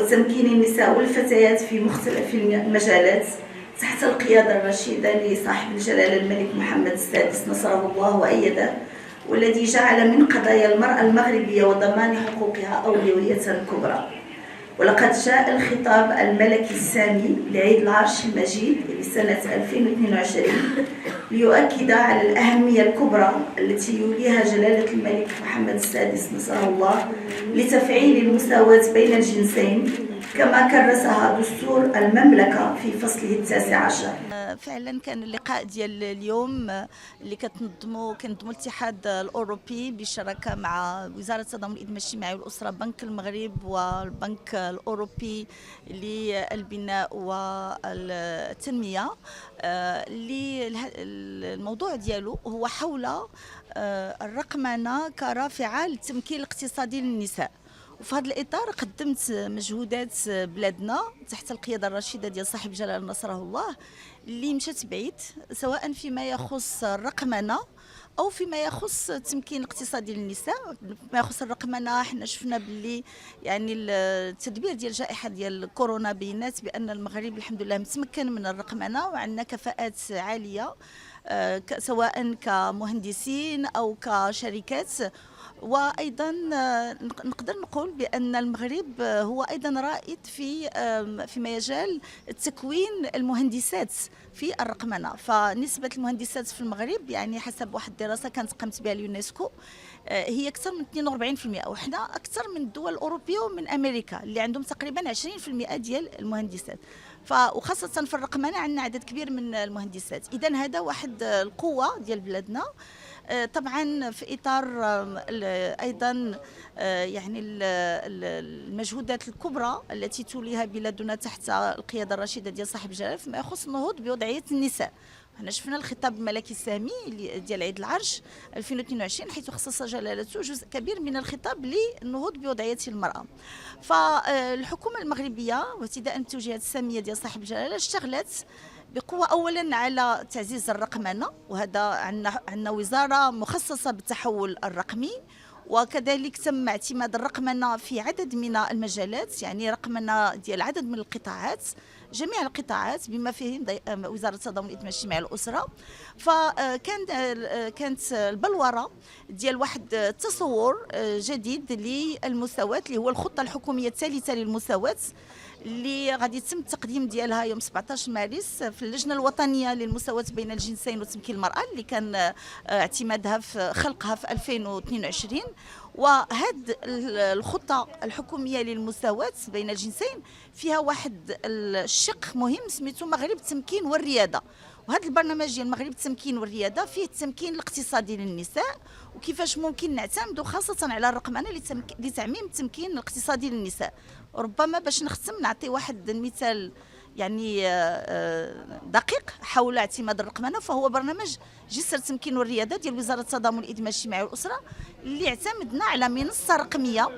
وتمكين النساء والفتيات في مختلف المجالات تحت القيادة الرشيدة لصاحب الجلالة الملك محمد السادس نصره الله وأيده، والذي جعل من قضايا المرأة المغربية وضمان حقوقها أولوية كبرى. ولقد جاء الخطاب الملكي السامي لعيد العرش المجيد لسنة 2022 ليؤكد على الأهمية الكبرى التي يوليها جلالة الملك محمد السادس نصره الله لتفعيل المساواة بين الجنسين كما كرسها دستور المملكة في فصله 19. فعلا كان اللقاء ديال اليوم اللي كنظموا الاتحاد الاوروبي بالشراكه مع وزاره التضامن الإدماج الاجتماعي والاسره، بنك المغرب والبنك الاوروبي للبناء والتنميه. اللي الموضوع ديالو هو حول الرقمنه كرافعه للتمكين الاقتصادي للنساء. وفي هذا الاطار قدمت مجهودات بلادنا تحت القياده الرشيده ديال صاحب الجلاله نصره الله اللي مشات بعيد، سواء فيما يخص الرقمنه او فيما يخص التمكين الاقتصادي للنساء. فيما يخص الرقمنه حنا شفنا باللي يعني التدبير ديال الجائحه ديال كورونا بينات بان المغرب الحمد لله متمكن من الرقمنه وعندنا كفاءات عاليه سواء كمهندسين او كشركات. وايضا نقدر نقول بان المغرب هو ايضا رائد في مجال تكوين المهندسات في الرقمنه. فنسبه المهندسات في المغرب يعني حسب واحد الدراسه كانت قامت بها اليونسكو هي اكثر من 42%، وحنا اكثر من الدول الاوروبيه ومن امريكا اللي عندهم تقريبا 20% ديال المهندسات. وخاصه في الرقمنه عندنا عدد كبير من المهندسات. اذا هذا واحد القوه ديال بلادنا. طبعا في اطار ايضا يعني المجهودات الكبرى التي توليها بلادنا تحت القياده الرشيده ديال صاحب الجلاله فيما يخص النهوض بوضعيه النساء. حنا شفنا الخطاب الملكي السامي ديال عيد العرش 2022 حيث خصص جلالته جزء كبير من الخطاب للنهوض بوضعيه المراه. فالحكومه المغربيه وابتداء من التوجيهات الساميه ديال صاحب الجلاله اشتغلت بقوة أولا على تعزيز الرقمنة، وهذا عندنا وزارة مخصصة بالتحول الرقمي، وكذلك تم اعتماد الرقمنة في عدد من المجالات، يعني رقمنة ديال عدد من القطاعات، جميع القطاعات بما فيهم وزارة التضامن الإدماج الاجتماعي والأسرة. كانت البلورة ديال واحد التصور جديد للمساواة اللي هو الخطة الحكومية الثالثة للمساواة اللي غادي يتم التقديم ديالها يوم 17 مارس في اللجنة الوطنية للمساواة بين الجنسين وتمكين المرأة اللي كان اعتمادها في خلقها في 2022. وهذه الخطة الحكومية للمساواة بين الجنسين فيها واحد الشق مهم سميتو مغرب التمكين والريادة. وهذا البرنامج ديال المغرب التمكين والرياده فيه التمكين الاقتصادي للنساء وكيفاش ممكن نعتمدوا خاصه على الرقمنه لتعميم التمكين الاقتصادي للنساء. ربما باش نختم نعطي واحد المثال يعني دقيق حول اعتماد الرقمنه، فهو برنامج جسر التمكين والرياده ديال وزاره التضامن الإدماج الاجتماعي والاسره اللي اعتمدنا على منصه رقميه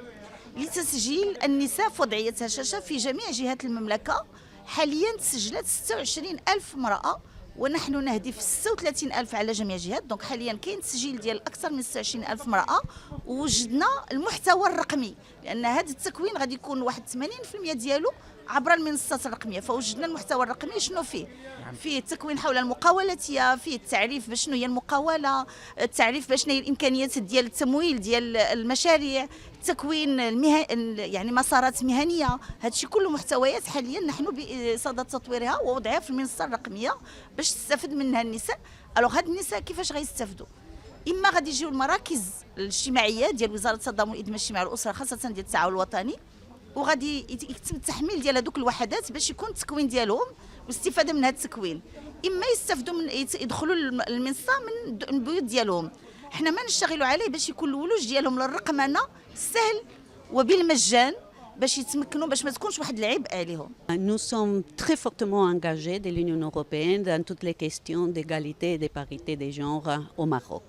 لتسجيل النساء في وضعيه هشاشه في جميع جهات المملكه. حاليا تسجلت 26,000 امراه ونحن نهدف 36,000 على جميع الجهات. دونك حاليا كاين تسجيل ديال اكثر من 26,000 امراه، ووجدنا المحتوى الرقمي لان هذا التكوين غادي يكون واحد 80% ديالو عبر المنصات الرقميه. فوجدنا المحتوى الرقمي شنو فيه؟ فيه التكوين حول المقاولاتيه، فيه التعريف بشنو هي المقاوله، التعريف بشنو هي الامكانيات ديال التمويل ديال المشاريع، التكوين يعني مسارات مهنيه. هادشي كله محتويات حاليا نحن بصدد تطويرها ووضعها في المنصه الرقميه باش تستفد منها النساء. الوغ هاد النساء كيفاش غيستافدوا؟ اما غادي يجيو المراكز الاجتماعيه ديال وزاره التضامن الإدماج الاجتماعي والاسره خاصه ديال التعاون الوطني، وغادي يتم التحميل ديال هذوك الوحدات باش يكون التكوين ديالهم والاستفاده من هذا التكوين. اما يستافدوا من يدخلوا المنصه من البيوت ديالهم. حنا ما نشتغلوا عليه باش يكون الولوج ديالهم للرقمنه سهل وبالمجان باش يتمكنوا باش ما تكونش واحد العبء عليهم. Nous sommes très fortement engagés de l'Union européenne dans toutes les questions d'égalité et de parité des genres au Maroc.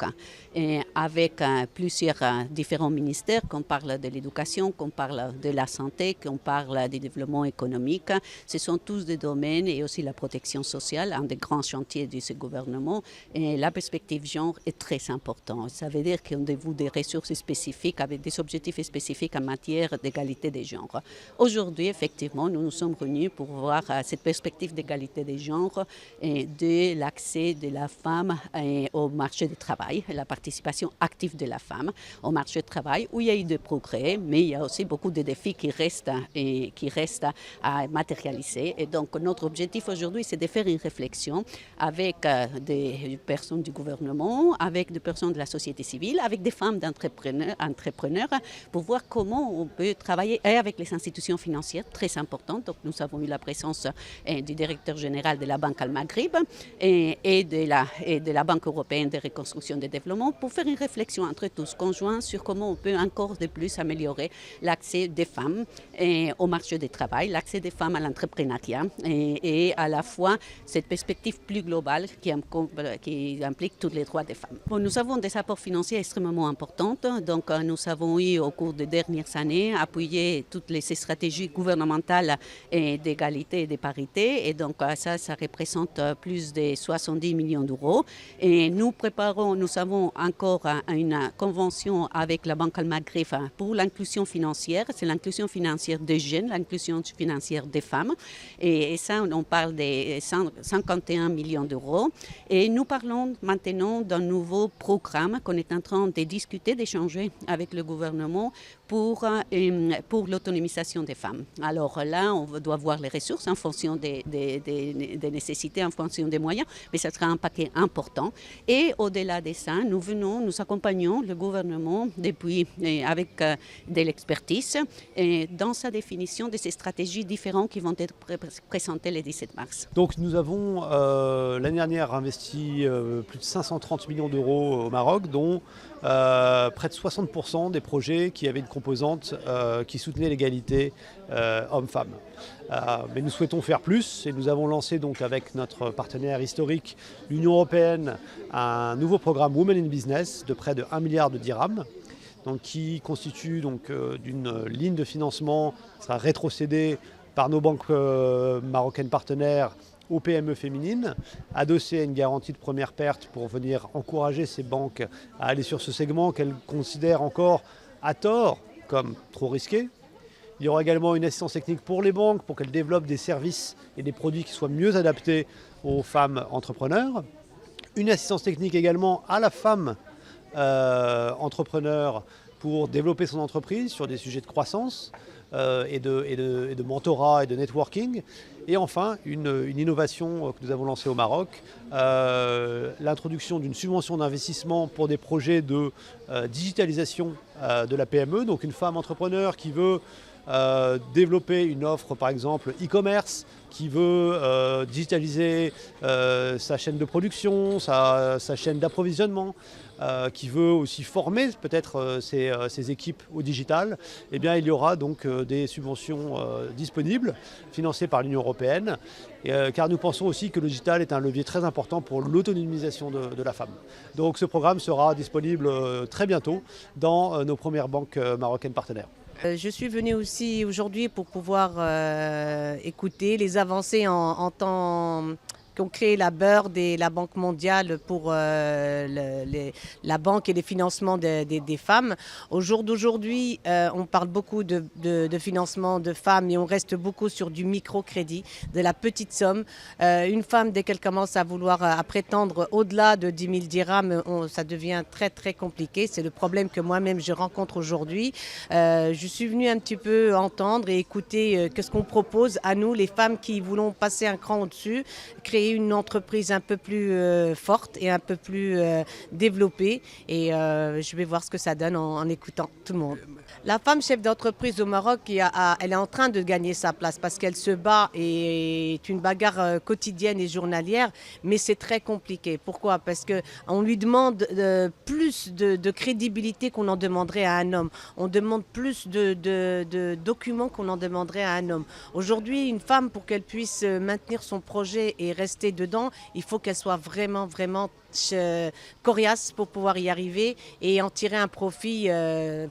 Et avec plusieurs différents ministères, qu'on parle de l'éducation, qu'on parle de la santé, qu'on parle du développement économique. Ce sont tous des domaines et aussi la protection sociale, un des grands chantiers de ce gouvernement. Et la perspective genre est très importante. Ça veut dire qu'on dévoue des ressources spécifiques avec des objectifs spécifiques en matière d'égalité des genres. genre. Aujourd'hui, effectivement, nous nous sommes réunis pour voir cette perspective d'égalité des genres et de l'accès de la femme au marché du travail, la participation active de la femme au marché du travail, où il y a eu des progrès, mais il y a aussi beaucoup de défis qui restent à matérialiser. Et donc, notre objectif aujourd'hui, c'est de faire une réflexion avec des personnes du gouvernement, avec des personnes de la société civile, avec des femmes entrepreneurs, pour voir comment on peut travailler et avec les institutions financières, très importantes. Donc, nous avons eu la présence du directeur général de la Banque Al-Maghrib et de la Banque européenne de reconstruction et de développement pour faire une réflexion entre tous, conjointe, sur comment on peut encore de plus améliorer l'accès des femmes au marché du travail, l'accès des femmes à l'entrepreneuriat et à la fois cette perspective plus globale qui implique tous les droits des femmes. Bon, nous avons des apports financiers extrêmement importants. Donc, nous avons eu au cours des dernières années appuyé toutes ces stratégies gouvernementales d'égalité et de parité. Et donc, ça représente plus de 70 millions d'euros. Et nous avons encore une convention avec la Banque Al-Maghrib pour l'inclusion financière. C'est l'inclusion financière des jeunes, l'inclusion financière des femmes. Et ça, on parle de 51 millions d'euros. Et nous parlons maintenant d'un nouveau programme qu'on est en train de discuter, d'échanger avec le gouvernement pour l'autonomisation des femmes. Alors là, on doit voir les ressources en fonction des nécessités, en fonction des moyens, mais ça sera un paquet important. Et au-delà de ça, nous accompagnons le gouvernement depuis, avec de l'expertise dans sa définition de ces stratégies différentes qui vont être présentées le 17 mars. Donc nous avons l'année dernière investi plus de 530 millions d'euros au Maroc, dont près de 60% des projets qui avaient une composante qui soutenait l'égalité homme-femme. Mais nous souhaitons faire plus et nous avons lancé donc avec notre partenaire historique, l'Union européenne, un nouveau programme Women in Business de près de 1 milliard de dirhams. Donc, qui constitue donc, d'une ligne de financement qui sera rétrocédée par nos banques marocaines partenaires aux PME féminines, adossée à une garantie de première perte pour venir encourager ces banques à aller sur ce segment qu'elles considèrent encore à tort comme trop risqué. Il y aura également une assistance technique pour les banques pour qu'elles développent des services et des produits qui soient mieux adaptés aux femmes entrepreneurs. Une assistance technique également à la femme entrepreneur pour développer son entreprise sur des sujets de croissance et de mentorat et de networking. Et enfin, une innovation que nous avons lancée au Maroc, l'introduction d'une subvention d'investissement pour des projets de digitalisation de la PME. Donc une femme entrepreneur qui veut développer une offre, par exemple, e-commerce, qui veut digitaliser sa chaîne de production, sa chaîne d'approvisionnement, qui veut aussi former peut-être ses équipes au digital, eh bien, il y aura donc des subventions disponibles, financées par l'Union européenne, car nous pensons aussi que le digital est un levier très important pour l'autonomisation de la femme. Donc ce programme sera disponible très bientôt dans nos premières banques marocaines partenaires. Je suis venue aussi aujourd'hui pour pouvoir écouter les avancées en temps qu'ont créé la BERD et la Banque mondiale pour la banque et les financements des femmes. Au jour d'aujourd'hui, on parle beaucoup de financement de femmes et on reste beaucoup sur du microcrédit, de la petite somme. Une femme, dès qu'elle commence à vouloir à prétendre au-delà de 10 000 dirhams, ça devient très très compliqué. C'est le problème que moi-même je rencontre aujourd'hui. Je suis venue un petit peu entendre et écouter ce qu'on propose à nous, les femmes qui voulons passer un cran au-dessus, créer une entreprise un peu plus forte et un peu plus développée. Et je vais voir ce que ça donne en écoutant tout le monde. La femme chef d'entreprise au Maroc, elle est en train de gagner sa place parce qu'elle se bat et est une bagarre quotidienne et journalière, mais c'est très compliqué. Pourquoi ? Parce qu'on lui demande plus de crédibilité qu'on en demanderait à un homme. On demande plus de documents qu'on en demanderait à un homme. Aujourd'hui, une femme, pour qu'elle puisse maintenir son projet et rester dedans, il faut qu'elle soit vraiment coriace pour pouvoir y arriver et en tirer un profit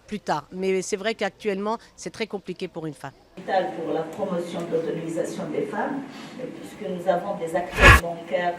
plus tard. Mais c'est vrai qu'actuellement, c'est très compliqué pour une femme. Pour la promotion de l'autonomisation des femmes, puisque nous avons des acteurs bancaires